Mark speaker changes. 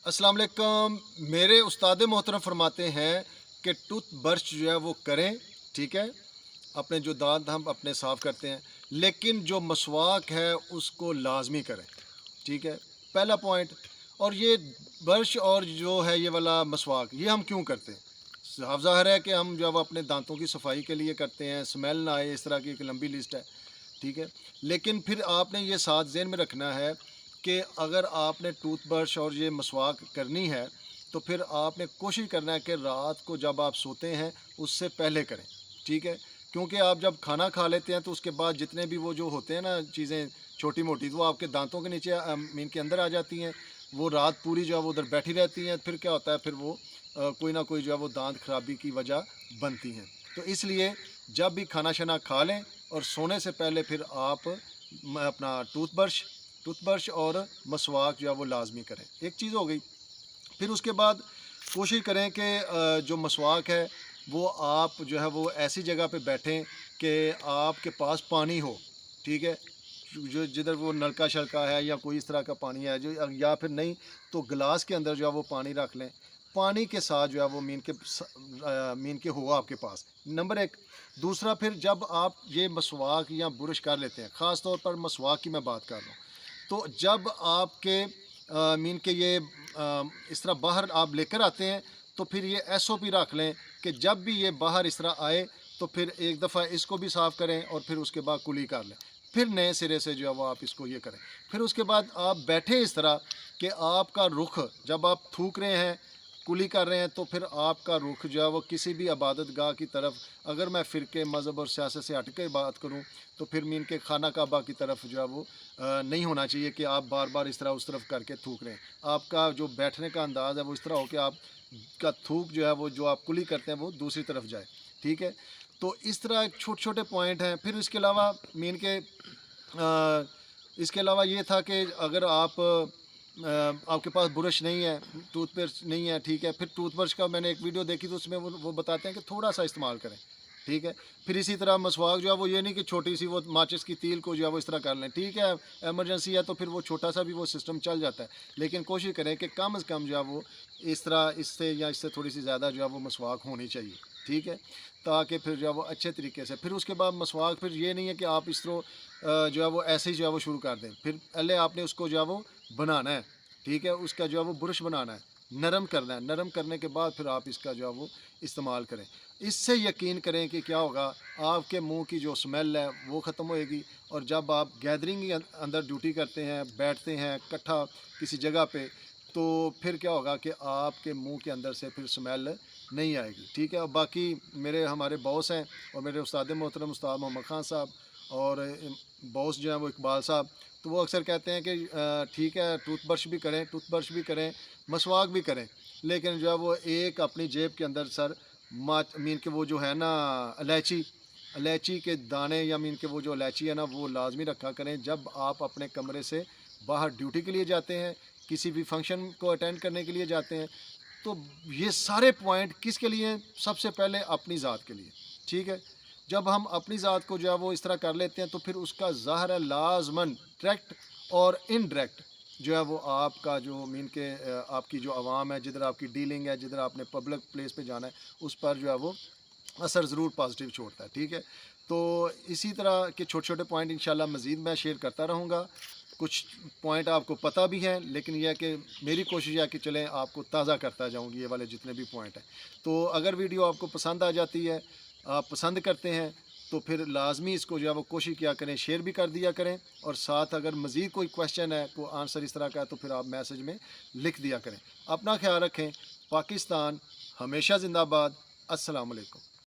Speaker 1: अस्सलाम वालेकुम। मेरे उस्ताद मोहतरम फरमाते हैं कि टूथ ब्रश जो है वो करें, ठीक है। अपने जो दांत हम अपने साफ़ करते हैं, लेकिन जो मसवाक है उसको लाजमी करें, ठीक है। पहला पॉइंट। और ये ब्रश और जो है ये वाला मसवाक, ये हम क्यों करते हैं? साफ ज़ाहिर है कि हम जब अपने दांतों की सफाई के लिए करते हैं, स्मेल ना आए, इस तरह की एक लंबी लिस्ट है, ठीक है। लेकिन फिर आपने ये साथ ज़हन में रखना है कि अगर आपने टूथब्रश और ये मसवाक करनी है, तो फिर आपने कोशिश करना है कि रात को जब आप सोते हैं उससे पहले करें, ठीक है। क्योंकि आप जब खाना खा लेते हैं तो उसके बाद जितने भी वो जो होते हैं ना चीज़ें छोटी मोटी, तो वो आपके दांतों के नीचे मीन के अंदर आ जाती हैं। वो रात पूरी जो है वो उधर बैठी रहती हैं, फिर क्या होता है, फिर वो कोई ना कोई जो है वो दांत खराबी की वजह बनती हैं। तो इसलिए जब भी खाना शाना खा लें और सोने से पहले फिर आप अपना टूथब्रश और मसवाक जो है वो लाजमी करें। एक चीज़ हो गई। फिर उसके बाद कोशिश करें कि जो मसवाक है वो आप जो है वो ऐसी जगह पे बैठें कि आपके पास पानी हो, ठीक है। जो जिधर वो नलका शलका है या कोई इस तरह का पानी है, जो या फिर नहीं तो गिलास के अंदर जो है वो पानी रख लें। पानी के साथ जो है वो मीन के हो आपके पास, नंबर एक। दूसरा, फिर जब आप ये मसवाक या बुरश कर लेते हैं, ख़ास तौर पर मसवाक की मैं बात कर रहा हूँ, तो जब आपके मीन के ये इस तरह बाहर आप लेकर आते हैं, तो फिर ये एसओपी रख लें कि जब भी ये बाहर इस तरह आए तो फिर एक दफ़ा इसको भी साफ़ करें और फिर उसके बाद कुली कर लें। फिर नए सिरे से जो है वो आप इसको ये करें। फिर उसके बाद आप बैठे इस तरह कि आपका रुख, जब आप थूक रहे हैं, कुली कर रहे हैं, तो फिर आपका रुख जो है वो किसी भी इबादत गाह की तरफ, अगर मैं फ़िरके मज़हब और सियासत से हट के बात करूँ, तो फिर मीन के खाना काबा की तरफ जो है वो नहीं होना चाहिए कि आप बार बार इस तरह उस तरफ करके थूक रहे हैं। आपका जो बैठने का अंदाज़ है वो इस तरह हो कि आप का थूक जो है वो जो आप कुली करते हैं वो दूसरी तरफ जाए, ठीक है। तो इस तरह छोटे छोटे पॉइंट हैं। फिर इसके अलावा मीन के इसके अलावा ये था कि अगर आपके पास ब्रश नहीं है, टूथपेस्ट नहीं है, ठीक है, फिर टूथब्रश का मैंने एक वीडियो देखी तो उसमें वो बताते हैं कि थोड़ा सा इस्तेमाल करें, ठीक है। फिर इसी तरह मसवाक जो है वो ये नहीं कि छोटी सी वो माचिस की तील को जो है वो इस तरह कर लें, ठीक है। एमरजेंसी है तो फिर वो छोटा सा भी वो सिस्टम चल जाता है, लेकिन कोशिश करें कि कम से कम जो है वो इस तरह इससे या इससे थोड़ी सी ज़्यादा जो है वो मसवाक होनी चाहिए, ठीक है। ताकि फिर जो है वो अच्छे तरीके से, फिर उसके बाद मसवाक, फिर ये नहीं है कि आप इस तरह जो है वो ऐसे ही जो है वो शुरू कर दें। फिर पहले आपने उसको जो है वो बनाना है, ठीक है। उसका जो है वो ब्रश बनाना है, नरम करना है। नरम करने के बाद फिर आप इसका जो है वो इस्तेमाल करें। इससे यकीन करें कि क्या होगा, आपके मुंह की जो स्मेल है वो ख़त्म होएगी। और जब आप गैदरिंग के अंदर ड्यूटी करते हैं, बैठते हैं इकट्ठा किसी जगह पे, तो फिर क्या होगा कि आपके मुंह के अंदर से फिर स्मेल नहीं आएगी, ठीक है। और बाकी मेरे हमारे बॉस हैं और मेरे उस्ताद मोहतरम उस्ताद मोहम्मद ख़ान साहब और बॉस जो हैं वो इकबाल साहब, तो वो अक्सर कहते हैं कि ठीक है, टूथब्रश भी करें, मसवाक भी करें, लेकिन जो है वो एक अपनी जेब के अंदर सर मीन के वो जो है ना इलायची इलायची के दाने, या मीन के वो जो इलायची है ना वो लाजमी रखा करें जब आप अपने कमरे से बाहर ड्यूटी के लिए जाते हैं, किसी भी फंक्शन को अटेंड करने के लिए जाते हैं। तो ये सारे पॉइंट किसके लिए हैं? सबसे पहले अपनी ज़ात के लिए, ठीक है। जब हम अपनी ज़ात को जो है वो इस तरह कर लेते हैं, तो फिर उसका ज़ाहिर है लाजमन डायरेक्ट और इनडायरेक्ट जो है वो आपका जो मीन के आपकी जो आवाम है, जिधर आपकी डीलिंग है, जिधर आपने पब्लिक प्लेस पे जाना है, उस पर जो है वो असर ज़रूर पॉजिटिव छोड़ता है, ठीक है। तो इसी तरह के छोटे छोटे पॉइंट इंशाल्लाह मज़ीद मैं शेयर करता रहूँगा। कुछ पॉइंट आपको पता भी हैं, लेकिन यह है कि मेरी कोशिश है कि चलें आपको ताज़ा करता जाऊँगी ये वाले जितने भी पॉइंट हैं। तो अगर वीडियो आपको पसंद आ जाती है, आप पसंद करते हैं, तो फिर लाजमी इसको जो है वो कोशिश किया करें, शेयर भी कर दिया करें। और साथ अगर मज़ीद कोई क्वेश्चन है, कोई आंसर इस तरह का है, तो फिर आप मैसेज में लिख दिया करें। अपना ख्याल रखें। पाकिस्तान हमेशा ज़िंदाबाद। अस्सलाम वालेकुम।